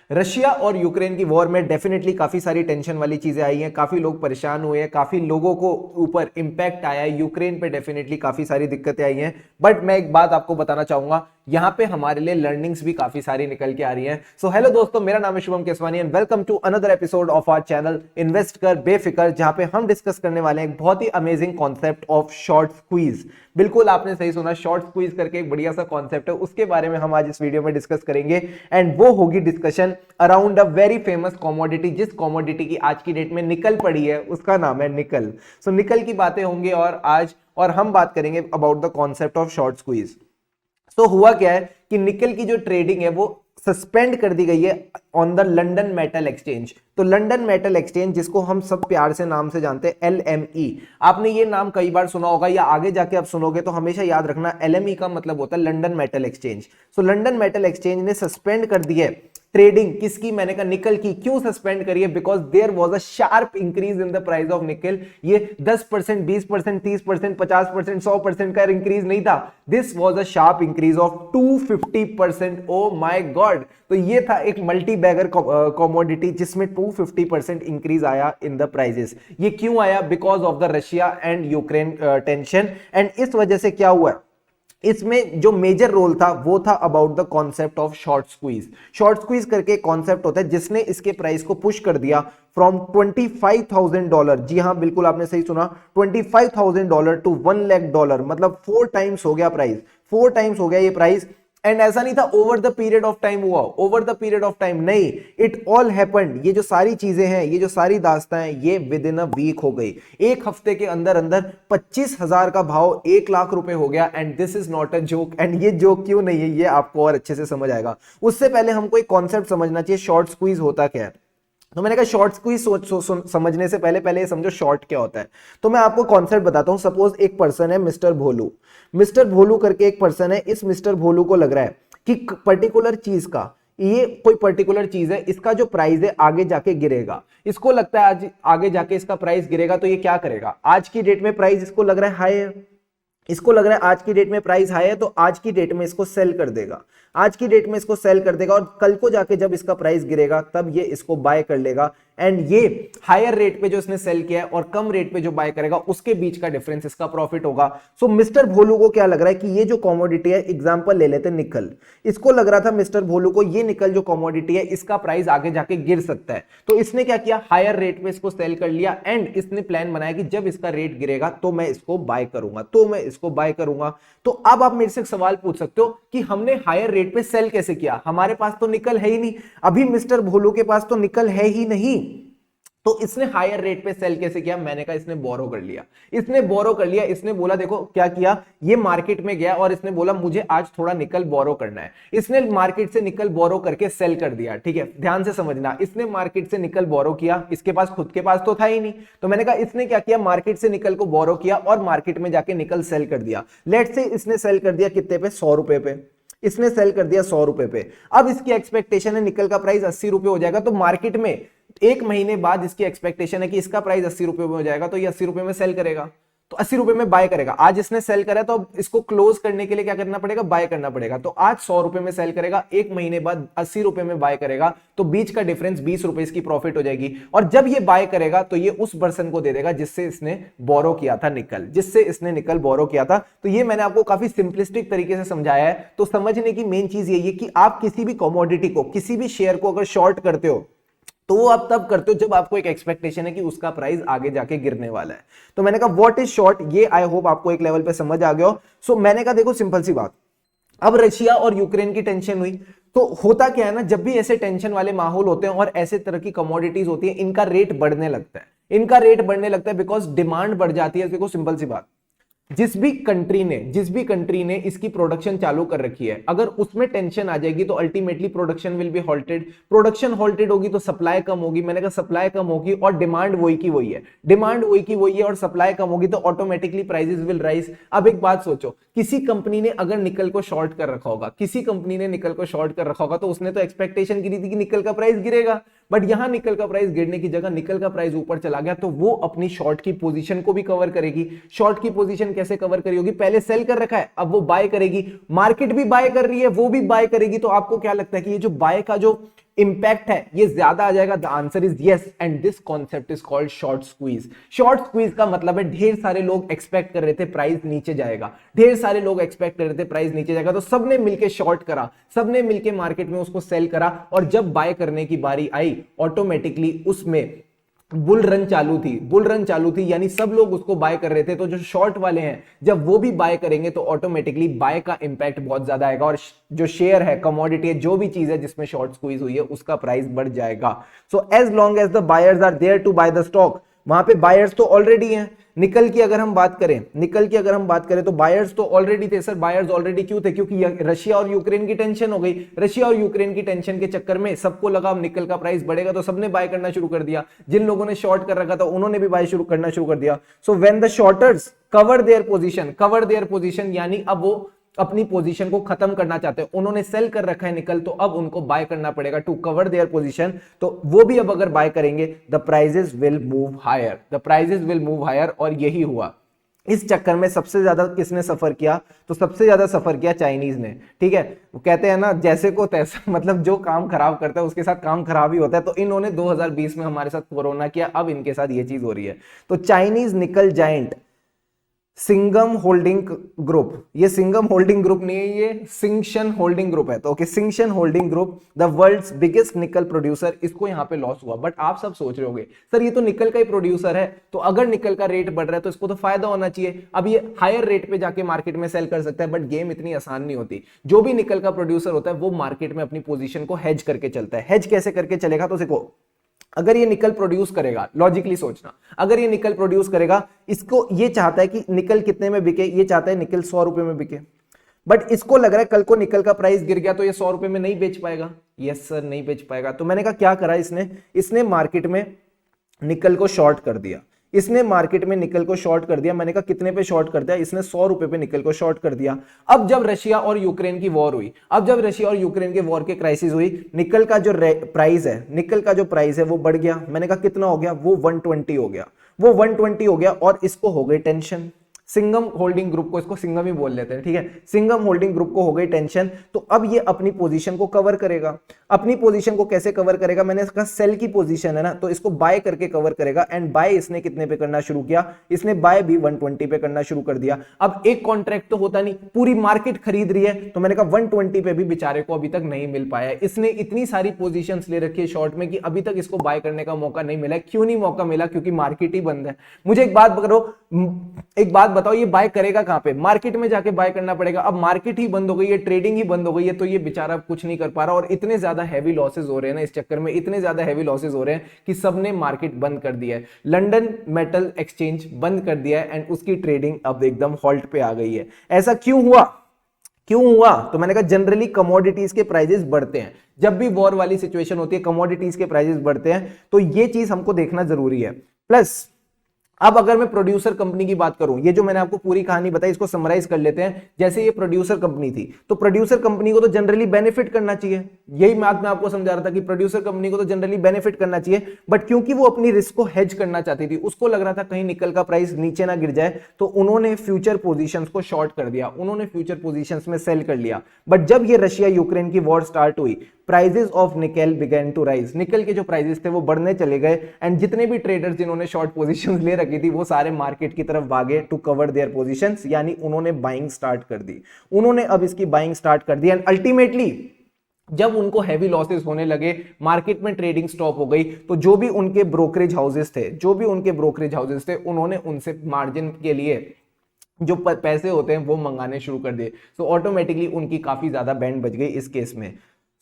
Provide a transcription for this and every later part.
Russia और Ukraine की war में डेफिनेटली काफी सारी टेंशन वाली चीजें आई हैं, काफी लोग परेशान हुए हैं, काफी लोगों को ऊपर इंपैक्ट आया है, यूक्रेन पे डेफिनेटली काफी सारी दिक्कतें आई हैं। बट मैं एक बात आपको बताना चाहूंगा, यहां पे हमारे लिए लर्निंग्स भी काफी सारी निकल के आ रही हैं। सो हेलो दोस्तों, मेरा नाम है Shubham Keswani and welcome to another episode of our channel invest कर बेफिक्र, जहां पे हम डिस्कस करने वाले हैं एक बहुत ही amazing concept of short squeeze. बिल्कुल आपने सही सुना, शॉर्ट स्क्वीज करके एक बढ़िया सा कॉन्सेप्ट है, उसके बारे में हम आज इस वीडियो में डिस्कस करेंगे। एंड वो होगी discussion around a very famous commodity, जिस कॉमोडिटी की आज की डेट में निकल पड़ी है, उसका नाम है निकल। सो निकल की बातें होंगी और हम बात करेंगे about the concept of short squeeze. तो हुआ क्या है कि निकल की जो ट्रेडिंग है वो सस्पेंड कर दी गई है on the London metal exchange. तो लंदन मेटल एक्सचेंज, जिसको हम सब प्यार से नाम से जानते हैं LME, आपने ये नाम कई बार सुना होगा या आगे जाके आप सुनोगे, तो हमेशा याद रखना LME का मतलब होता है लंदन मेटल एक्सचेंज। सो लंदन मेटल एक्सचेंज ने सस्पेंड कर दी है ट्रेडिंग किसकी, मैंने कहा निकल की। क्यों सस्पेंड करिए? Because there was a sharp increase in the price of nickel. ये 10%, 20%, 30%, 50%, 100% का इंक्रीज नहीं था। This was a sharp increase of 250%। Oh my God! तो ये था एक मल्टी बैगर कमोडिटी जिसमें 250% इंक्रीज आया इन द प्राइजेस। ये क्यों आया? Because of the Russia and Ukraine tension. And इस वजह से क्या हुआ, इसमें जो मेजर रोल था वो था about the concept of short squeeze. Short squeeze करके कॉन्सेप्ट होता है जिसने इसके प्राइस को पुश कर दिया फ्रॉम $25,000, जी हां बिल्कुल आपने सही सुना, $25,000 टू $1,00,000, मतलब 4 टाइम्स हो गया प्राइस, 4 टाइम्स हो गया ये प्राइस। एंड ऐसा नहीं था over the period of time हुआ, over the period of time नहीं, इट ऑल हैपेंड। ये जो सारी चीजें हैं, ये जो सारी दास्तां हैं, ये विद इन अ वीक हो गई। एक हफ्ते के अंदर अंदर 25,000 का भाव 1,00,000 रुपए हो गया। And this is not a joke. And ये जोक क्यों नहीं है, ये आपको और अच्छे से समझ आएगा। उससे पहले हमको एक कॉन्सेप्ट समझना चाहिए, शॉर्ट स्क्वीज होता क्या है। तो मैंने कहा शॉर्ट स्क्वीज समझने से पहले ये समझो शॉर्ट क्या होता है। तो मैं आपको कॉन्सेप्ट बताता हूं। सपोज एक पर्सन है मिस्टर भोलू, मिस्टर भोलू करके एक पर्सन है। इस मिस्टर भोलू को लग रहा है कि पर्टिकुलर चीज का, ये कोई पर्टिकुलर चीज है, इसका जो प्राइस है आगे जाके गिरेगा। इसको लगता है आज आगे जाके इसका प्राइस गिरेगा, तो ये क्या करेगा? आज की डेट में प्राइस इसको लग रहा है हाई है, इसको लग रहा है आज की डेट में प्राइस हाई है, तो आज की डेट में इसको सेल कर देगा, आज की डेट में इसको सेल कर देगा। और कल को जाके जब इसका प्राइस गिरेगा तब ये इसको बाय कर लेगा। एंड ये हायर रेट पे जो इसने सेल किया है और कम रेट पे जो बाय करेगा, उसके बीच का डिफरेंस इसका प्रॉफिट होगा। सो मिस्टर भोलू को क्या लग रहा है कि ये जो कमोडिटी है, एग्जांपल ले लेते हैं निकल, इसको लग रहा था मिस्टर भोलू को ये निकल जो कमोडिटी है, इसका प्राइस आगे जाके गिर सकता है। तो इसने क्या किया, हायर रेट पे इसको सेल कर लिया। एंड इसने प्लान बनाया कि जब इसका रेट गिरेगा तो मैं इसको बाय करूंगा, तो मैं इसको बाय करूंगा। तो अब आप मेरे से एक सवाल पूछ सकते हो कि हमने हायर रेट पे सेल कैसे किया? हमारे पास तो निकल है ही नहीं, अभी मिस्टर भोलू के पास तो निकल है ही नहीं, तो इसने हायर रेट पे सेल कैसे किया? मैंने कहा इसने बोरो कर लिया। इसने बोरो कर लिया, इसने बोला देखो क्या किया, ये मार्केट में गया और इसने बोला मुझे आज थोड़ा निकल बोरो करना है। इसने मार्केट से निकल बोरो करके सेल कर दिया। ठीक है, ध्यान से समझना, इसने मार्केट से निकल बोरो किया, इसके पास खुद के पास तो था ही नहीं। तो मैंने कहा इसने क्या किया, मार्केट से निकल को बोरो किया और मार्केट में जाके निकल सेल कर दिया। लेट्स से इसने सेल कर दिया कितने पे? 100 रुपए पे। इसने सेल कर दिया 100 रुपए पे। अब इसकी एक्सपेक्टेशन है निकल का प्राइस 80 रुपए हो जाएगा। तो मार्केट में एक महीने बाद इसकी एक्सपेक्टेशन है कि इसका प्राइस 80 रुपए में हो जाएगा, तो ये 80 रुपए में सेल करेगा, तो 80 रुपए में बाय करेगा। आज इसने सेल करा, तो अब इसको क्लोज करने के लिए क्या करना पड़ेगा? बाय करना पड़ेगा। तो आज 100 रुपए में सेल करेगा, एक महीने बाद 80 रुपए में बाय करेगा, तो बीच का डिफरेंस 20 रुपए इसकी प्रॉफिट हो जाएगी। और जब ये बाय करेगा तो ये उस पर्सन को दे देगा जिससे इसने बोरो किया था निकल, जिससे इसने निकल बोरो किया था। तो ये मैंने आपको काफी सिंपलिस्टिक तरीके से समझाया है। तो समझने की मेन चीज यही है कि आप किसी भी कमोडिटी को, किसी भी शेयर को अगर शॉर्ट करते हो तो वो आप तब करते हो जब आपको एक एक्सपेक्टेशन है कि उसका प्राइस आगे जाके गिरने वाला है। तो मैंने कहा व्हाट इज शॉर्ट, ये आई होप आपको एक लेवल पे समझ आ गया हो। सो मैंने कहा देखो सिंपल सी बात, अब रशिया और यूक्रेन की टेंशन हुई, तो होता क्या है ना, जब भी ऐसे टेंशन वाले माहौल होते हैं और ऐसे तरह की कमोडिटीज होती है, इनका रेट बढ़ने लगता है, इनका रेट बढ़ने लगता है बिकॉज डिमांड बढ़ जाती है। देखो सिंपल सी बात, जिस भी कंट्री ने इसकी प्रोडक्शन चालू कर रखी है, अगर उसमें टेंशन आ जाएगी तो ultimately production will be halted. Production halted होगी तो सप्लाई कम होगी। मैंने कहा सप्लाई कम होगी और डिमांड वही की वही है, डिमांड वही की वही है और सप्लाई कम होगी तो ऑटोमेटिकली प्राइसेस विल राइज। अब एक बात सोचो, किसी कंपनी ने अगर निकल को शॉर्ट कर रखा होगा, किसी कंपनी ने निकल को शॉर्ट कर रखा होगा, तो उसने तो एक्सपेक्टेशन की थी कि निकल का प्राइस गिरेगा, बट यहां निकल का प्राइस गिरने की जगह निकल का प्राइस ऊपर चला गया, तो वो अपनी शॉर्ट की पोजीशन को भी कवर करेगी। शॉर्ट की पोजीशन कैसे कवर करी होगी? पहले सेल कर रखा है, अब वो बाय करेगी, मार्केट भी बाय कर रही है, वो भी बाय करेगी। तो आपको क्या लगता है कि ये जो बाय का जो इंपैक्ट है ये ज्यादा आ जाएगा? The answer is yes, and this concept is called short squeeze. Short squeeze का मतलब है ढेर सारे लोग एक्सपेक्ट कर रहे थे प्राइस नीचे जाएगा, ढेर सारे लोग एक्सपेक्ट कर रहे थे प्राइस नीचे जाएगा, तो सबने मिलके शॉर्ट करा, सबने मिलके मार्केट में उसको सेल करा, और जब बाय करने की बारी आई ऑटोमेटिकली उसमें बुल रन चालू थी, बुल रन चालू थी, यानी सब लोग उसको बाय कर रहे थे। तो जो शॉर्ट वाले हैं जब वो भी बाय करेंगे तो ऑटोमेटिकली बाय का इंपैक्ट बहुत ज्यादा आएगा, और जो शेयर है, कमोडिटी है, जो भी चीज है जिसमें शॉर्ट स्क्वीज हुई है उसका प्राइस बढ़ जाएगा। So as long as the buyers are there to buy the stock, वहां पे बायर्स तो ऑलरेडी हैं। निकल की अगर हम बात करें तो बायर्स तो ऑलरेडी थे। सर बायर्स ऑलरेडी क्यों थे? क्योंकि रशिया और यूक्रेन की टेंशन हो गई। रशिया और यूक्रेन की टेंशन के चक्कर में सबको लगा अब निकल का प्राइस बढ़ेगा, तो सबने बाय करना शुरू कर दिया। जिन लोगों ने शॉर्ट कर रखा था उन्होंने भी बाय करना शुरू कर दिया। So when the shorters cover their position, यानी अब वो अपनी पोजीशन को खत्म करना चाहते हैं, उन्होंने सेल कर रखा है निकल, तो अब उनको बाय करना पड़ेगा टू कवर देयर पोजीशन। तो वो भी अब अगर बाय करेंगे the prices will move higher, और यही हुआ। इस चक्कर में सबसे ज्यादा किसने सफर किया? तो सबसे ज्यादा सफर किया चाइनीज ने। ठीक है, वो कहते हैं ना जैसे को तैसा, मतलब जो काम खराब करता है उसके साथ काम खराब ही होता है। तो इन्होंने 2020 में हमारे साथ कोरोना किया, अब इनके साथ ये चीज हो रही है। तो चाइनीज निकल जायंट सिंघम होल्डिंग ग्रुप, ये सिंघम होल्डिंग ग्रुप नहीं है, ये सिंगशन होल्डिंग ग्रुप है। तो okay, Tsingshan holding group the world's biggest nickel producer, इसको यहां पे लॉस हुआ। बट आप सब सोच रहे होंगे सर ये तो निकल का ही प्रोड्यूसर है, तो अगर निकल का रेट बढ़ रहा है तो इसको तो फायदा होना चाहिए, अब ये हायर रेट पे जाके मार्केट में सेल कर सकता है। बट गेम इतनी आसान नहीं होती। जो भी निकल का प्रोड्यूसर होता है वो मार्केट में अपनी पोजीशन को हेज करके चलता है। हेज कैसे करके चलेगा? तो देखो, अगर ये निकल प्रोड्यूस करेगा, लॉजिकली सोचना, अगर ये निकल प्रोड्यूस करेगा, इसको ये चाहता है कि निकल कितने में बिके, ये चाहता है निकल 100 रुपए में बिके। बट इसको लग रहा है कल को निकल का प्राइस गिर गया तो ये 100 रुपए में नहीं बेच पाएगा। यस सर, नहीं बेच पाएगा। तो मैंने कहा क्या करा इसने मार्केट में निकल को शॉर्ट कर दिया। मैंने कहा कितने पे शॉर्ट कर दिया? इसने 100 रुपए पे निकल को शॉर्ट कर दिया। अब जब रशिया और यूक्रेन की वॉर हुई, के वॉर के क्राइसिस हुई, निकल का जो प्राइस है वो बढ़ गया। मैंने कहा कितना हो गया? वो 120 हो गया, और इसको हो गई टेंशन। सिंघम होल्डिंग ग्रुप को, इसको सिंघम ही बोल लेते हैं, ठीक है, सिंघम होल्डिंग ग्रुप को हो गई टेंशन। तो अब ये अपनी पोजीशन को कवर करेगा। अपनी पोजीशन को कैसे कवर करेगा? मैंने इसका सेल की पोजीशन है ना, तो इसको बाय करके कवर करेगा। एंड बाय इसने कितने पे करना शुरू किया? इसने बाय भी 120 पे करना शुरू कर दिया। अब एक कॉन्ट्रैक्ट तो होता नहीं, पूरी मार्केट खरीद रही है, तो मैंने कहा 120 पे भी बेचारे को अभी तक नहीं मिल पाया। इसने इतनी सारी पोजीशंस ले रखी है शॉर्ट में कि अभी तक इसको बाय करने का मौका नहीं मिला। क्यों नहीं मौका मिला? क्योंकि मार्केट ही बंद है। मुझे एक बात बताओ, ये बाय करेगा कहां पे? मार्केट में जाके बाय करना पड़ेगा। अब मार्केट ही बंद हो गई है, ट्रेडिंग ही बंद हो गई है, तो ये बेचारा कुछ नहीं कर पा रहा। और इतने ज्यादा हैवी लॉसेस हो रहे हैं ना इस चक्कर में, इतने ज्यादा हैवी लॉसेस हो रहे हैं कि सबने मार्केट बंद कर दिया है। लंदन मेटल एक्सचेंज बंद कर दिया है, एंड उसकी ट्रेडिंग अब एकदम हॉल्ट पे आ गई है। ऐसा क्यों हुआ? तो मैंने कहा जनरली कमोडिटीज के प्राइसेस बढ़ते हैं। जब भी वॉर वाली सिचुएशन होती है, कमोडिटीज के प्राइसेस बढ़ते हैं, तो ये चीज हमको देखना जरूरी है। प्लस अब अगर मैं प्रोड्यूसर कंपनी की बात करूं, ये जो मैंने आपको पूरी कहानी बताई इसको समराइज कर लेते हैं। जैसे ये प्रोड्यूसर कंपनी थी, तो प्रोड्यूसर कंपनी को तो जनरली बेनिफिट करना चाहिए। यही बात मैं आपको समझा रहा था कि प्रोड्यूसर कंपनी को तो जनरली बेनिफिट करना चाहिए। बट क्योंकि वो अपनी रिस्क को हेज करना चाहती थी, उसको लग रहा था कहीं निकल का प्राइस नीचे ना गिर जाए, तो उन्होंने फ्यूचर पोजीशंस को शॉर्ट कर दिया, उन्होंने फ्यूचर पोजीशंस में सेल कर लिया। बट जब ये रशिया यूक्रेन की वॉर स्टार्ट हुई, prices of nickel begin to rise, nickel के जो प्राइजेस थे वो बढ़ने चले गए। एंड जितने भी ट्रेडर्स जिन्होंने शॉर्ट पोजीशंस ले रखी थी वो सारे मार्केट की तरफ भागे टू कवर देयर पोजीशंस, यानी उन्होंने बाइंग स्टार्ट कर दी। उन्होंने अब इसकी बाइंग स्टार्ट कर दी, एंड अल्टीमेटली जब उनको हैवी लॉसेस होने लगे, मार्केट में ट्रेडिंग स्टॉप हो गई, तो जो भी उनके ब्रोकरेज हाउसेस थे, उन्होंने उनसे मार्जिन के लिए जो पैसे होते हैं वो मंगाने शुरू कर दिए। सो ऑटोमेटिकली उनकी काफी ज्यादा बैंड बच गई इस केस में।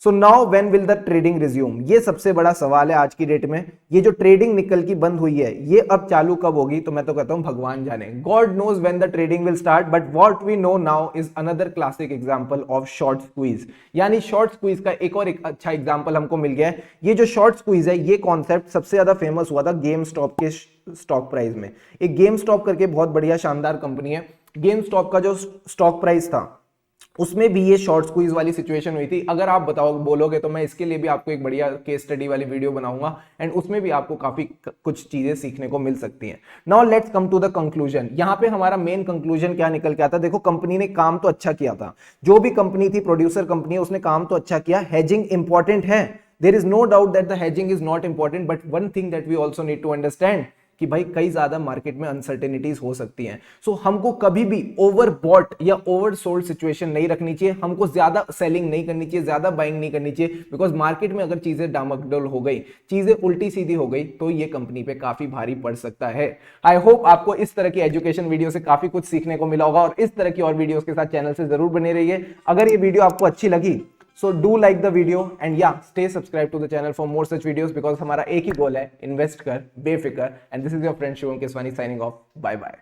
So now when will the trading resume, ये सबसे बड़ा सवाल है आज की डेट में। ये जो ट्रेडिंग निकल की बंद हुई है, ये अब चालू कब होगी? तो मैं तो कहता हूं भगवान जाने, God knows when the trading will start. But what we know now is another classic example of short squeeze. यानी शॉर्ट स्क्वीज का एक और एक अच्छा एग्जांपल हमको मिल गया है। ये जो शॉर्ट स्क्वीज है, ये कॉन्सेप्ट सबसे ज्यादा फेमस हुआ था गेम स्टॉप के स्टॉक प्राइस में। एक गेम स्टॉप करके बहुत बढ़िया शानदार कंपनी है, गेम स्टॉप का जो स्टॉक प्राइस था उसमें भी ये शॉर्ट स्क्वीज वाली सिचुएशन हुई थी। अगर आप बोलोगे तो मैं इसके लिए भी आपको एक बढ़िया केस स्टडी वाली वीडियो बनाऊंगा, एंड उसमें भी आपको काफी कुछ चीजें सीखने को मिल सकती हैं। Now let's come to the conclusion. यहां पे हमारा मेन कंक्लूजन क्या निकल के आता है? देखो, कंपनी ने काम तो अच्छा किया था, जो भी कंपनी थी, प्रोड्यूसर कंपनी है, उसने काम तो अच्छा किया। हेजिंग इंपॉर्टेंट है, there is no doubt that the hedging is not important, but one thing that we also need to understand कि भाई कई ज्यादा मार्केट में अनसर्टेनिटीज हो सकती हैं। सो हमको कभी भी ओवर बॉट या ओवर सोल्ड सिचुएशन नहीं रखनी चाहिए, हमको ज्यादा सेलिंग नहीं करनी चाहिए, ज्यादा बाइंग नहीं करनी चाहिए, बिकॉज मार्केट में अगर चीजें डामाडोल हो गई, चीजें उल्टी सीधी हो गई, तो ये कंपनी पे काफी भारी पड़ सकता है। आई होप आपको इस तरह की एजुकेशन वीडियो से काफी कुछ सीखने को मिला होगा, और इस तरह की और वीडियोस के साथ चैनल से जरूर बने रहिए। अगर ये वीडियो आपको अच्छी लगी, so do like the video and yeah, stay subscribed to the channel for more such videos, because हमारा एक ही गोल है, इन्वेस्ट कर बेफिक्र। and this is your friend Shivam Keswani signing off. Bye bye.